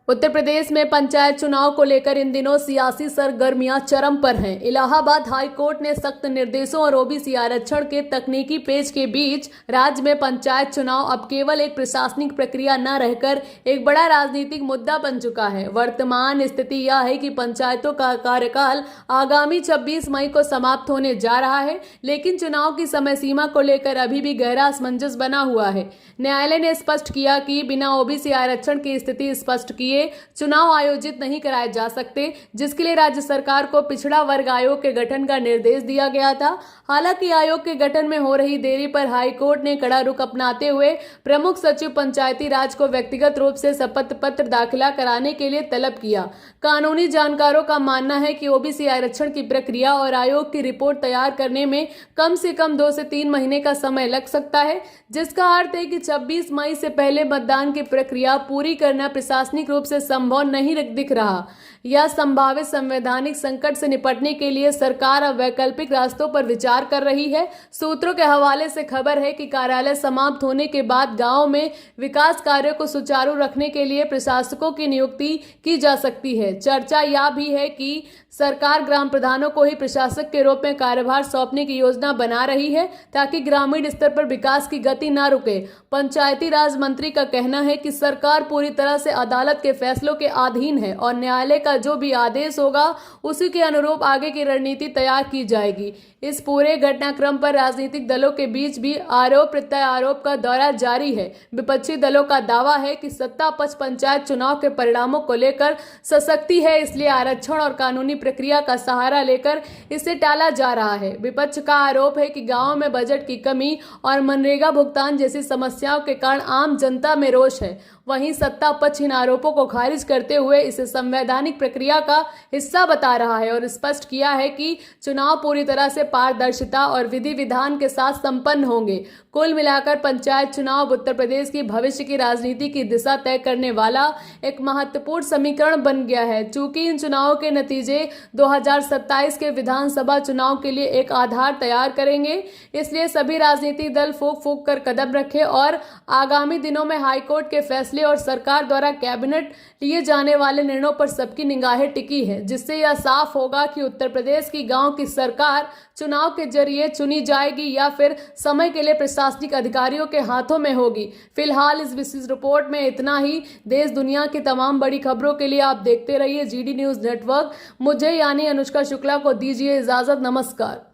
उत्तर प्रदेश में पंचायत चुनाव को लेकर इन दिनों सियासी सरगर्मियां चरम पर हैं। इलाहाबाद हाई कोर्ट ने सख्त निर्देशों और ओबीसी आरक्षण के तकनीकी पेच के बीच राज्य में पंचायत चुनाव अब केवल एक प्रशासनिक प्रक्रिया न रहकर एक बड़ा राजनीतिक मुद्दा बन चुका है। वर्तमान स्थिति यह है कि पंचायतों का कार्यकाल आगामी 26 मई को समाप्त होने जा रहा है, लेकिन चुनाव की समय सीमा को लेकर अभी भी गहरा असमंजस बना हुआ है। न्यायालय ने स्पष्ट किया कि बिना ओबीसी आरक्षण की स्थिति स्पष्ट किए चुनाव आयोजित नहीं कराए जा सकते, जिसके लिए राज्य सरकार को पिछड़ा वर्ग आयोग के गठन का निर्देश दिया गया था। हालांकि आयोग के गठन में हो रही देरी पर हाईकोर्ट ने कड़ा रुख अपनाते हुए प्रमुख सचिव पंचायती राज को व्यक्तिगत रूप से शपथ पत्र दाखिला कराने के लिए तलब किया। कानूनी जानकारों का मानना है कि ओबीसी आरक्षण की प्रक्रिया और आयोग की रिपोर्ट तैयार करने में कम से कम 2 से 3 महीने का समय लग सकता है, जिसका अर्थ है कि 26 मई से पहले मतदान की प्रक्रिया पूरी करना प्रशासनिक रूप से संभव नहीं दिख रहा। यह संभावित संवैधानिक संकट से निपटने के लिए सरकार अब वैकल्पिक रास्तों पर विचार कर रही है। सूत्रों के हवाले से खबर है कि कार्यालय समाप्त होने के बाद गांव में विकास कार्यों को सुचारू रखने के लिए प्रशासकों की नियुक्ति की जा सकती है। चर्चा यह भी है कि सरकार ग्राम प्रधानों को ही प्रशासक के रूप में कार्यभार सौंपने की योजना बना रही है, ताकि ग्रामीण स्तर पर विकास की गति न रुके। पंचायती राज मंत्री का कहना है कि सरकार पूरी तरह से अदालत के फैसलों के अधीन है और न्यायालय का जो भी आदेश होगा उसी के अनुरूप आगे की रणनीति तैयार की जाएगी। इस पूरे घटनाक्रम पर राजनीतिक दलों के बीच भी आरोप प्रत्यारोप का दौरा जारी है। विपक्षी दलों का दावा है कि सत्ता पक्ष पंचायत चुनाव के परिणामों को लेकर सशक्ति है, इसलिए आरक्षण और कानूनी प्रक्रिया का सहारा लेकर इसे टाला जा रहा है। विपक्ष का आरोप है कि गांवों में बजट की कमी और मनरेगा भुगतान जैसी समस्याओं के कारण आम जनता में रोष है। वहीं सत्ता पक्ष इन आरोपों को खारिज करते हुए इसे संवैधानिक प्रक्रिया का हिस्सा बता रहा है और स्पष्ट किया है कि चुनाव पूरी तरह से पारदर्शिता और विधि विधान के साथ संपन्न होंगे। कुल मिलाकर पंचायत चुनाव उत्तर प्रदेश की भविष्य की राजनीति की दिशा तय करने वाला एक महत्वपूर्ण समीकरण बन गया है। चूंकि इन चुनावों के नतीजे 2027 के विधानसभा चुनाव के लिए एक आधार तैयार करेंगे, इसलिए सभी राजनीतिक दल फूंक फूंक कर कदम रखें और आगामी दिनों में हाईकोर्ट के फैसले और सरकार द्वारा कैबिनेट लिए जाने वाले निर्णयों पर सबकी निगाहें टिकी है, जिससे यह साफ होगा कि उत्तर प्रदेश की गांव की सरकार चुनाव के जरिए चुनी जाएगी या फिर समय के लिए प्रशासनिक अधिकारियों के हाथों में होगी। फिलहाल इस विशेष रिपोर्ट में इतना ही। देश दुनिया की तमाम बड़ी खबरों के लिए आप देखते रहिए GD न्यूज नेटवर्क। मुझे यानी अनुष्का शुक्ला को दीजिए इजाजत। नमस्कार।